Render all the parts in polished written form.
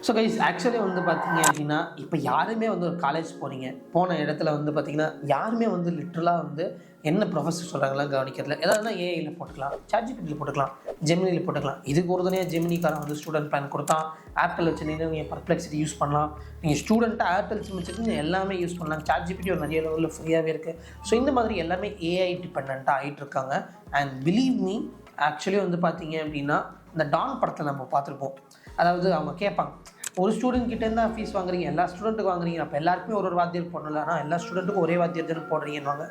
So guys actually வந்து பார்த்தீங்க அப்படின்னா இப்போ யாருமே வந்து ஒரு காலேஜ் போகிறீங்க போன இடத்துல வந்து பார்த்தீங்கன்னா யாருமே வந்து லிட்ரலாக வந்து என்ன ப்ரொஃபஸர் சொல்கிறாங்களாம் கவனிக்கிறதுல ஏதாவதுனா ஏஐயில் போட்டுக்கலாம் சாட்ஜிபிட்டியில் போட்டுக்கலாம் ஜெமினியில் போட்டுக்கலாம் இதுக்கு ஒரு தனியாக ஜெமினிக்காரன் வந்து ஸ்டூடெண்ட் பிளான் கொடுத்தான் ஆப்பிள் வச்சுருந்தீங்கன்னா நீங்கள் பர்ப்ளெக்சிட்டி யூஸ் பண்ணலாம் நீங்கள் ஸ்டூடெண்ட்டாக ஏர்டெல் சிம் வச்சுருந்து எல்லாமே யூஸ் பண்ணலாம் சாட்ஜிபிட்டி ஒரு நிறைய லெவலில் ஃப்ரீயாகவே இருக்குது. ஸோ இந்த மாதிரி எல்லாமே ஏஐ டிபெண்ட்டாக ஆகிட்டு இருக்காங்க. அண்ட் பிலீவ் மீ ஆக்சுவலி வந்து பார்த்தீங்க அப்படின்னா இந்த டான் படத்தில் நம்ம பார்த்துருப்போம். அதாவது அவங்க கேட்பாங்க ஒரு ஸ்டூடெண்ட் கிட்டேருந்து ஃபீஸ் வாங்குறீங்க எல்லா ஸ்டூடெண்ட்டுக்கு வாங்குறீங்க அப்போ எல்லாருக்குமே ஒரு வாத்தியார் போடணும்ல ஆனால் எல்லா ஸ்டூடெண்ட்டுக்கும் ஒரே வாத்தியார் தானே போடுறீங்கன்னு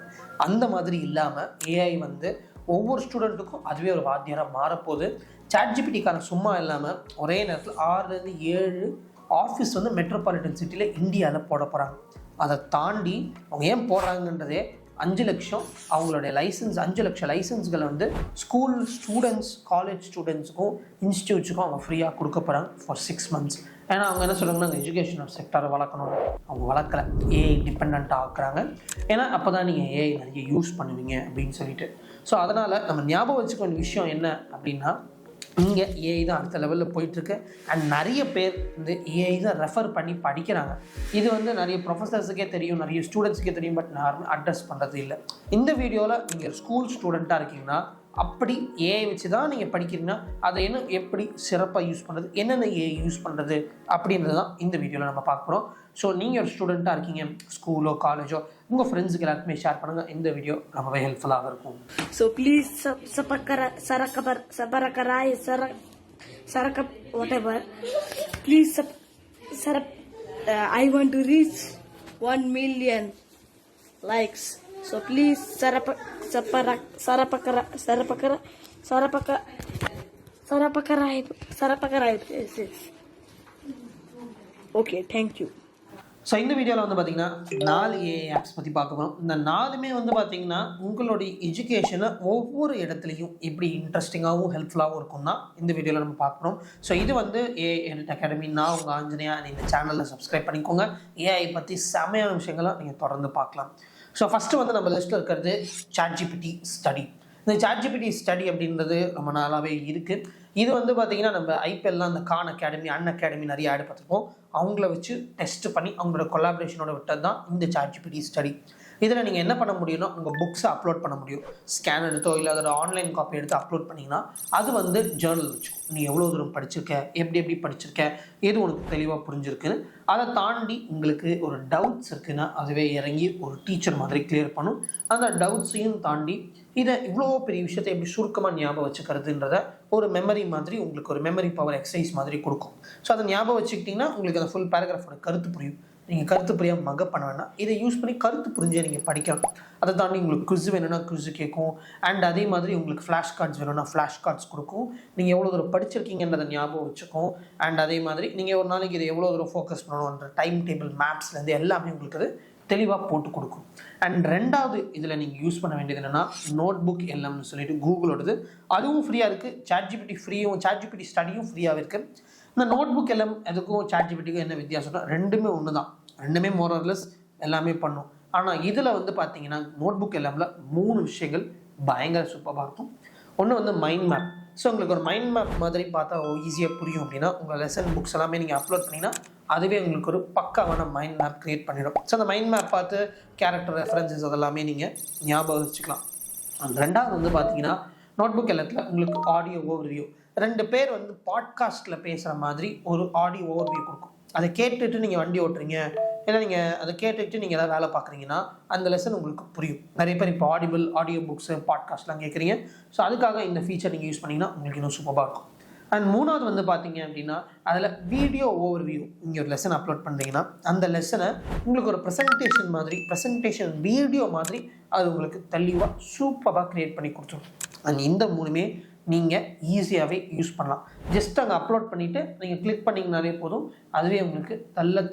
அந்த மாதிரி இல்லாமல் ஏஐ வந்து ஒவ்வொரு ஸ்டூடெண்ட்டுக்கும் அதுவே ஒரு வாத்தியாராக மாறப்போகுது. சாட்ஜிபிட்டிக்கான சும்மா இல்லாமல் ஒரே நேரத்தில் 6-7 ஆஃபீஸ் வந்து மெட்ரோபாலிட்டன் சிட்டியில் இந்தியாவில் போட போகிறாங்க. அதை தாண்டி அவங்க ஏன் போடுறாங்கன்றதே 5 லட்சம் அவங்களுடைய லைசன்ஸ் 5 லட்சம் லைசன்ஸ்களை வந்து ஸ்கூல் ஸ்டூடெண்ட்ஸ் காலேஜ் ஸ்டூடெண்ட்ஸுக்கும் இன்ஸ்டியூட்ஸுக்கும் அவங்க ஃப்ரீயாக கொடுக்க போகிறாங்க ஃபார் 6 months. ஏன்னா அவங்க என்ன சொல்கிறாங்கன்னா அந்த எஜுகேஷனல் செக்டரை வளர்க்கணும், அவங்க வளர்க்கல ஏஐ டிபெண்ட்டாக ஆக்குறாங்க. ஏன்னா அப்போ தான் நீங்கள் ஏஐ நிறைய யூஸ் பண்ணுவீங்க அப்படின்னு சொல்லிட்டு. ஸோ அதனால் நம்ம ஞாபகம் வச்சுக்க வேண்டிய விஷயம் என்ன அப்படின்னா இங்கே ஏஐ தான் அடுத்த லெவலில் போயிட்டுருக்கு. அண்ட் நிறைய பேர் வந்து ஏஐ தான் ரெஃபர் பண்ணி படிக்கிறாங்க. இது வந்து நிறைய ப்ரொஃபஸர்ஸுக்கே தெரியும், நிறைய ஸ்டூடெண்ட்ஸுக்கே தெரியும், பட் யாருமே அட்ரஸ் பண்ணுறது இல்லை. இந்த வீடியோவில் நீங்கள் ஸ்கூல் ஸ்டூடெண்ட்டாக இருக்கீங்கன்னா அப்படி ஏஐ வச்சு தான் நீங்கள் படிக்கிறீங்கன்னா அதை இன்னும் எப்படி சிறப்பாக யூஸ் பண்ணுறது, என்னென்ன ஏஐ யூஸ் பண்ணுறது அப்படின்றது தான் இந்த வீடியோவில் நம்ம பார்க்க போகிறோம். ஸோ நீங்கள் ஒரு ஸ்டூடெண்ட்டாக இருக்கீங்க ஸ்கூலோ காலேஜோ உங்கள் ஃப்ரெண்ட்ஸுக்கு எல்லாருக்குமே ஷேர் பண்ணுங்கள். இந்த வீடியோ ரொம்பவே ஹெல்ப்ஃபுல்லாக இருக்கும். So please whatever. Please I want to reach 1 million likes. So please subscribe. Yes. Okay, thank you. So இந்த வீடியோவில் வந்து பார்த்தீங்கன்னா 4 ஏஐ ஆப்ஸ் பற்றி பார்க்க போகிறோம். இந்த 4மே வந்து பார்த்தீங்கன்னா உங்களுடைய எஜுகேஷனை ஒவ்வொரு இடத்துலையும் எப்படி இன்ட்ரெஸ்டிங்காகவும் ஹெல்ப்ஃபுல்லாகவும் இருக்கும் தான் இந்த வீடியோவில் நம்ம பார்க்குறோம். ஸோ இது வந்து ஏஐ எடிட் அகாடமி. நான் உங்கள் ஆஞ்சநேயா. இந்த சேனலில் சப்ஸ்கிரைப் பண்ணிக்கோங்க. ஏஐ பற்றி செமையான விஷயங்களை நீங்கள் தொடர்ந்து பார்க்கலாம். ஸோ ஃபஸ்ட்டு வந்து நம்ம லிஸ்ட்டில் இருக்கிறது சாட்ஜிபிட்டி ஸ்டடி. இந்த சாட்ஜிபிட்டி ஸ்டடி அப்படின்றது ரொம்ப நாளாகவே இருக்குது. இது வந்து பார்த்திங்கன்னா நம்ம ஐபிஎல்லாம் அந்த கான் அகாடமி அகாடமி நிறைய ஆடு பார்த்துருப்போம். அவங்கள வச்சு டெஸ்ட் பண்ணி அவங்களோட கொலாபரேஷனோட விட்டது தான் இந்த சாட்ஜிபிட்டி ஸ்டடி. இதில் நீங்கள் என்ன பண்ண முடியும்னா உங்கள் புக்ஸை அப்லோட் பண்ண முடியும். ஸ்கேன் எடுத்தோ இல்லை அதோட ஆன்லைன் காப்பி எடுத்து அப்லோட் பண்ணிங்கன்னா அது வந்து ஜேர்னல் வச்சுக்கும். நீ எவ்வளோ தூரம் படிச்சிருக்க, எப்படி படிச்சிருக்க, எது உனக்கு தெளிவாக புரிஞ்சிருக்குன்னு. அதை தாண்டி உங்களுக்கு ஒரு டவுட்ஸ் இருக்குன்னா அதுவே இறங்கி ஒரு டீச்சர் மாதிரி கிளியர் பண்ணும். அந்த டவுட்ஸையும் தாண்டி இதை இவ்வளோ பெரிய விஷயத்தை எப்படி சுருக்கமாக ஞாபகம் வச்சுக்கிறதுன்றத ஒரு மெமரி மாதிரி உங்களுக்கு ஒரு மெமரி பவர் எக்ஸசைஸ் மாதிரி கொடுக்கும். ஸோ அதை ஞாபகம் வச்சுக்கிட்டிங்கன்னா உங்களுக்கு அந்த ஃபுல் பேராகிராஃபோட கருத்து புரியும். நீங்கள் கருத்து புரியாமல் மகப் பண்ண வேணாம். இதை யூஸ் பண்ணி கருத்து புரிஞ்சே நீங்கள் படிக்கலாம். அதை தாண்டி உங்களுக்கு குவிஸ் வேணும்னா குவிஸ் கேட்கும். அண்ட் அதே மாதிரி உங்களுக்கு ஃப்ளாஷ் கார்ட்ஸ் வேணும்னா ஃப்ளாஷ் கார்ட்ஸ் கொடுக்கும். நீங்கள் எவ்வளோ தூரம் படிச்சிருக்கீங்கன்றதை ஞாபகம் வச்சுக்கும். அண்ட் அதே மாதிரி நீங்கள் ஒரு நாளைக்கு இதை எவ்வளோ தூரம் ஃபோக்கஸ் பண்ணணுன்ற டைம் டேபிள் மேப்ஸ்லேருந்து எல்லாமே உங்களுக்கு அது தெளிவாக போட்டு கொடுக்கும். அண்ட் ரெண்டாவது இதில் நீங்கள் யூஸ் பண்ண வேண்டியது என்னென்னா நோட்புக் எல்லாம்னு சொல்லிட்டு கூகுளோடது. அதுவும் ஃப்ரீயாக இருக்குது. சாட்ஜிபிட்டி ஃப்ரீயும் சாட்ஜிபிட்டி ஸ்டடியும் ஃப்ரீயாகவே இருக்குது. இந்த நோட்புக் எல்லாம் எதுக்கும் சாட்ஜிபிட்டிக்கும் என்ன வித்தியாசம்னா ரெண்டுமே ஒன்று தான். ரெண்டுமே மோரர்லெஸ் எல்லாமே பண்ணும். ஆனால் இதில் வந்து பார்த்தீங்கன்னா நோட்புக் எல்லாமில் 3 விஷயங்கள் பயங்கர சூப்பராக இருக்கும். ஒன்று வந்து மைண்ட் மேப். ஸோ உங்களுக்கு ஒரு மைண்ட் மேப் மாதிரி பார்த்தா ஈஸியாக புரியும் அப்படின்னா உங்கள் லெசன் புக்ஸ் எல்லாமே நீங்கள் அப்லோட் பண்ணிங்கன்னா அதுவே உங்களுக்கு ஒரு பக்காவான மைண்ட் மேப் க்ரியேட் பண்ணிடும். ஸோ அந்த மைண்ட் மேப் பார்த்து கேரக்டர் ரெஃபரன்சஸ் அதெல்லாமே நீங்கள் ஞாபகம் வச்சுக்கலாம். ரெண்டாவது வந்து பார்த்தீங்கன்னா நோட்புக் எல்லாத்தில் உங்களுக்கு ஆடியோ ஓவர்வியூ. 2 பேர் வந்து பாட்காஸ்ட்டில் பேசுகிற மாதிரி ஒரு ஆடியோ ஓவர்வியூ கொடுக்கும். அதை கேட்டுட்டு நீங்கள் வண்டி ஓட்டுறீங்க இல்லை நீங்கள் அதை கேட்டுட்டு நீங்கள் ஏதாவது வேலை பார்க்குறீங்கன்னா அந்த லெசன் உங்களுக்கு புரியும். நிறைய பேர் இப்போ ஆடியோ புக்ஸு பாட்காஸ்ட்லாம் கேட்குறீங்க. ஸோ அதுக்காக இந்த ஃபீச்சர் நீங்கள் யூஸ் பண்ணிங்கன்னா உங்களுக்கு இன்னும் சூப்பராக இருக்கும். அண்ட் 3வது வந்து பார்த்தீங்க அப்படின்னா அதில் வீடியோ ஓவர்வியூ. நீங்கள் ஒரு லெசன் அப்லோட் பண்ணுறீங்கன்னா அந்த லெசனை உங்களுக்கு ஒரு ப்ரெசன்டேஷன் வீடியோ மாதிரி அது உங்களுக்கு தெளிவாக சூப்பராக க்ரியேட் பண்ணி கொடுத்துரும். அண்ட் இந்த 3மே நீங்கள் ஈஸியாகவே யூஸ் பண்ணலாம். ஜஸ்ட் அங்கே அப்லோட் பண்ணிவிட்டு நீங்கள் கிளிக் பண்ணிங்கனாலே போதும். அதுவே உங்களுக்கு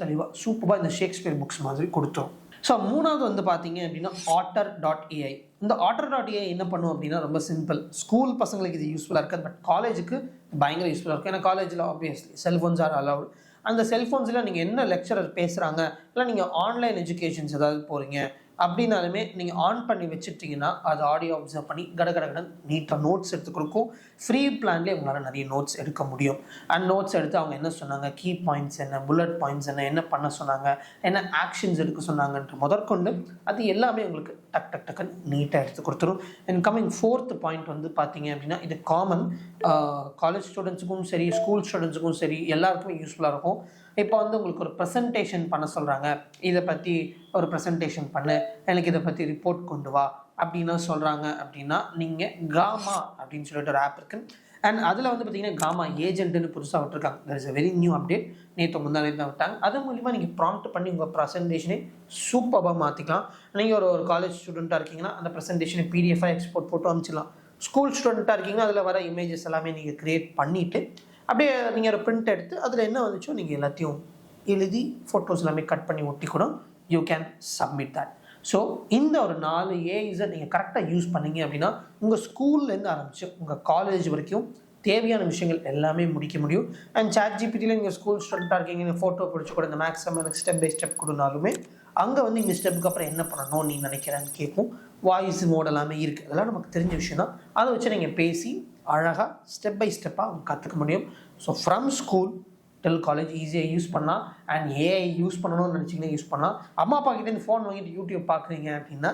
தெளிவாக சூப்பராக இந்த ஷேக்ஸ்பியர் புக்ஸ் மாதிரி கொடுத்துரும். ஸோ 3வது வந்து பார்த்தீங்க அப்படின்னா otter.ai. இந்த otter.ai என்ன பண்ணும் அப்படின்னா ரொம்ப சிம்பிள். ஸ்கூல் பசங்களுக்கு இது யூஸ்ஃபுல்லாக இருக்காது, பட் காலேஜுக்கு பயங்கர யூஸ்ஃபுல்லாக இருக்கும். ஏன்னா காலேஜில் ஆப்வியஸ்லி செல்ஃபோன்ஸ் ஆர் அலவுட். அந்த செல்ஃபோன்ஸில் நீங்கள் என்ன லெக்சரர் பேசுகிறாங்க இல்லை நீங்கள் ஆன்லைன் எஜுகேஷன்ஸ் ஏதாவது போகிறீங்க அப்படின்னாலுமே நீங்கள் ஆன் பண்ணி வச்சுட்டிங்கன்னா அது ஆடியோ அப்சர்வ் பண்ணி கடகடகடன் நீட்டாக நோட்ஸ் எடுத்து கொடுக்கும். ஃப்ரீ பிளான்லேயே உங்களால் நிறைய நோட்ஸ் எடுக்க முடியும். அண்ட் நோட்ஸ் எடுத்து அவங்க என்ன சொன்னாங்க, கீ பாயிண்ட்ஸ் என்ன, புல்லட் பாயிண்ட்ஸ் என்ன பண்ண சொன்னாங்க, என்ன ஆக்ஷன்ஸ் எடுக்க சொன்னாங்கன்ற முதற்கொண்டு அது எல்லாமே உங்களுக்கு டக்குன்னு நீட்டாக எடுத்து கொடுத்துரும். அண்ட் கம்மிங் 4th பாயிண்ட் வந்து பார்த்தீங்க அப்படின்னா, இது காமன் காலேஜ் ஸ்டூடெண்ட்ஸுக்கும் சரி, ஸ்கூல் ஸ்டூடெண்ட்ஸுக்கும் சரி, எல்லாருக்குமே யூஸ்ஃபுல்லாக இருக்கும். இப்போ வந்து உங்களுக்கு ஒரு ப்ரெசன்டேஷன் பண்ண சொல்கிறாங்க, இதை பற்றி ஒரு ப்ரெசன்டேஷன் பண்ணு, எனக்கு இதை பற்றி ரிப்போர்ட் கொண்டு வா அப்படின்னு சொல்கிறாங்க அப்படின்னா, நீங்கள் காமா அப்படின்னு சொல்லிட்டு ஒரு ஆப் இருக்குது. அண்ட் அதில் வந்து பார்த்தீங்கன்னா காமா ஏஜென்ட்னு புதுசாக விட்டுருக்காங்க. That is a very new update. நேற்று முந்தானே தான் விட்டாங்க. அது மூலிமா நீங்கள் ப்ராம்ப்ட் பண்ணி உங்கள் ப்ரெசன்டேஷனே சூப்பராக மாற்றிக்கலாம். நீங்கள் ஒரு காலேஜ் ஸ்டூடெண்ட்டாக இருக்கீங்கன்னா அந்த ப்ரெசன்டேஷனை பிடிஎஃபாக எக்ஸ்போர்ட் போட்டு அனுப்பிச்சிடலாம். ஸ்கூல் ஸ்டூடெண்ட்டாக இருக்கீங்கன்னா அதில் வர இமேஜஸ் எல்லாமே நீங்கள் க்ரியேட் பண்ணிவிட்டு அப்படியே நீங்கள் ஒரு பிரிண்ட் எடுத்து அதில் என்ன வந்துச்சோ நீங்கள் எல்லாத்தையும் எழுதி ஃபோட்டோஸ் எல்லாமே கட் பண்ணி ஒட்டி கூட you can submit that. So இந்த ஒரு 4 ஏஐஸை நீங்கள் கரெக்டாக யூஸ் பண்ணீங்க அப்படின்னா உங்கள் ஸ்கூல்லேருந்து ஆரம்பித்து உங்கள் காலேஜ் வரைக்கும் தேவையான விஷயங்கள் எல்லாமே முடிக்க முடியும். அண்ட் ChatGPTயில் நீங்கள் ஸ்கூல் ஸ்டூடெண்ட்டாக இருக்கீங்க, நீங்கள் ஃபோட்டோ பிடிச்சி கூட இந்த மேக்ஸிமம் எனக்கு ஸ்டெப் பை ஸ்டெப் கொடுனாலுமே அங்கே வந்து இந்த ஸ்டெப்புக்கு அப்புறம் என்ன பண்ணணும் நீ நினைக்கிறேன்னு கேட்கும். வாய்ஸ் மோட் எல்லாமே இருக்குது. அதெல்லாம் நமக்கு தெரிஞ்ச விஷயம் தான். அதை வச்சு நீங்கள் பேசி அழகாக ஸ்டெப் பை ஸ்டெப்பாக அவங்க கற்றுக்க முடியும். So from school till college ஈஸியாக யூஸ் பண்ணலாம். அண்ட் ஏஐ யூஸ் பண்ணணும்னு நினச்சிங்கன்னா யூஸ் பண்ணலாம். அம்மா அப்பா கிட்டே இந்த ஃபோன் வாங்கிட்டு யூடியூப் பார்க்குறீங்க அப்படின்னா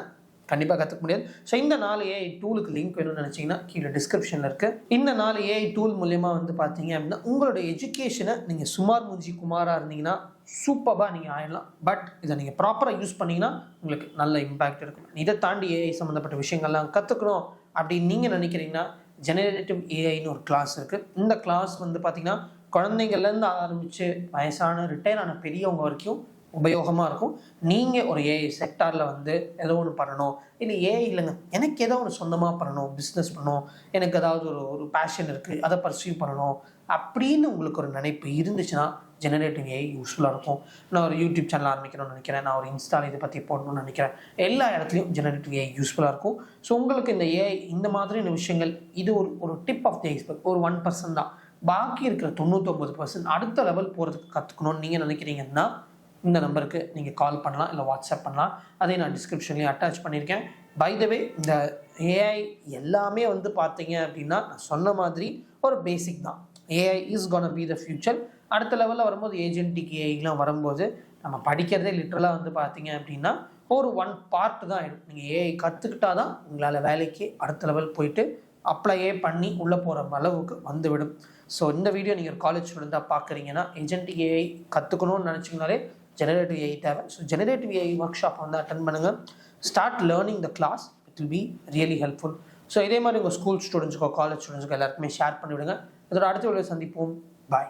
கண்டிப்பாக கற்றுக்க முடியாது. ஸோ இந்த 4 ஏஐ டூலுக்கு லிங்க் வேணும்னு நினச்சிங்கன்னா கீழே டிஸ்கிரிப்ஷனில் இருக்குது. இந்த 4 ஏஐ டூல் மூலயமா வந்து பார்த்தீங்க அப்படின்னா உங்களோட எஜுகேஷனை நீங்கள் சுமார் மூஞ்சி குமாராக இருந்தீங்கன்னா சூப்பராக நீங்கள் ஆயிடலாம். பட் இதை நீங்கள் ப்ராப்பராக யூஸ் பண்ணிங்கன்னா உங்களுக்கு நல்ல இம்பேக்ட் இருக்கும். இதை தாண்டி ஏஐ சம்மந்தப்பட்ட விஷயங்கள்லாம் கற்றுக்கணும் அப்படின்னு நீங்கள் நினைக்கிறீங்கன்னா ஜெனரேட்டிவ் ஏஐன்னு ஒரு கிளாஸ் இருக்குது. இந்த கிளாஸ் வந்து பார்த்திங்கன்னா குழந்தைங்கள்லேருந்து ஆரம்பித்து வயசான ரிட்டையர் ஆன பெரியவங்க வரைக்கும் உபயோகமாக இருக்கும். நீங்கள் ஒரு ஏஐ செக்டாரில் வந்து ஏதோ ஒன்று பண்ணணும், இல்லை ஏஐ இல்லைங்க எனக்கு ஏதோ ஒன்று சொந்தமாக பண்ணணும், பிஸ்னஸ் பண்ணணும், எனக்கு ஏதாவது ஒரு பேஷன் இருக்குது அதை பர்சியூ பண்ணணும் அப்படின்னு உங்களுக்கு ஒரு நினைப்பு இருந்துச்சுன்னா ஜெனரேட்டிவ் ஏஐ யூஸ்ஃபுல்லாக இருக்கும். நான் ஒரு யூடியூப் சேனல் ஆரம்பிக்கணும்னு நினைக்கிறேன், நான் ஒரு இன்ஸ்டால் இதை பற்றி போடணும்னு நினைக்கிறேன், எல்லா இடத்துலையும் ஜெனரேட்டிவ் ஏஐ யூஸ்ஃபுல்லாக இருக்கும். ஸோ உங்களுக்கு இந்த ஏஐ இந்த மாதிரியான விஷயங்கள் இது ஒரு டிப் ஆஃப் தி ஐஸ்பர்க், ஒரு 1% தான். பாக்கி இருக்கிற 99% அடுத்த லெவல் போகிறதுக்கு கற்றுக்கணும்னு நீங்கள் நினைக்கிறீங்கன்னா இந்த நம்பருக்கு நீங்கள் கால் பண்ணலாம், இல்லை வாட்ஸ்அப் பண்ணலாம். அதை நான் டிஸ்கிரிப்ஷன்லேயும் அட்டாச் பண்ணியிருக்கேன். பை த வே இந்த ஏஐ எல்லாமே வந்து பார்த்தீங்க அப்படின்னா நான் சொன்ன மாதிரி ஒரு பேசிக் தான். AI is gonna be the future. அடுத்த லெவலில் வரும்போது ஏஜென்டிக் ஏஐலாம் வரும்போது நம்ம படிக்கிறதே லிட்டரலாக வந்து பார்த்தீங்க அப்படின்னா ஒரு 1 பார்ட் தான் ஆகிடும். நீங்கள் ஏஐ கற்றுக்கிட்டா தான் உங்களால் வேலைக்கு அடுத்த லெவல் போயிட்டு அப்ளையே பண்ணி உள்ளே போகிற அளவுக்கு வந்துவிடும். ஸோ இந்த வீடியோ நீங்கள் ஒரு காலேஜ் ஸ்டூடெண்ட்டாக பார்க்குறீங்கன்னா ஏஜென்டிக் ஏஐ கற்றுக்கணும்னு நினச்சிங்கனாலே ஜெனரேட்டிவ் ஏஐ தேவை. So generative AI workshop வந்து அட்டன் பண்ணுங்கள். Start learning the class. It will be really helpful. So இதே மாதிரி உங்கள் ஸ்கூல் ஸ்டூடெண்ட்ஸுக்கோ காலேஜ் ஸ்டூடெண்ட்ஸுக்கோ எல்லாருக்குமே ஷேர் பண்ணிவிடுங்க. இதோட அடுத்த வீடியோ சந்திப்போம். பாய்.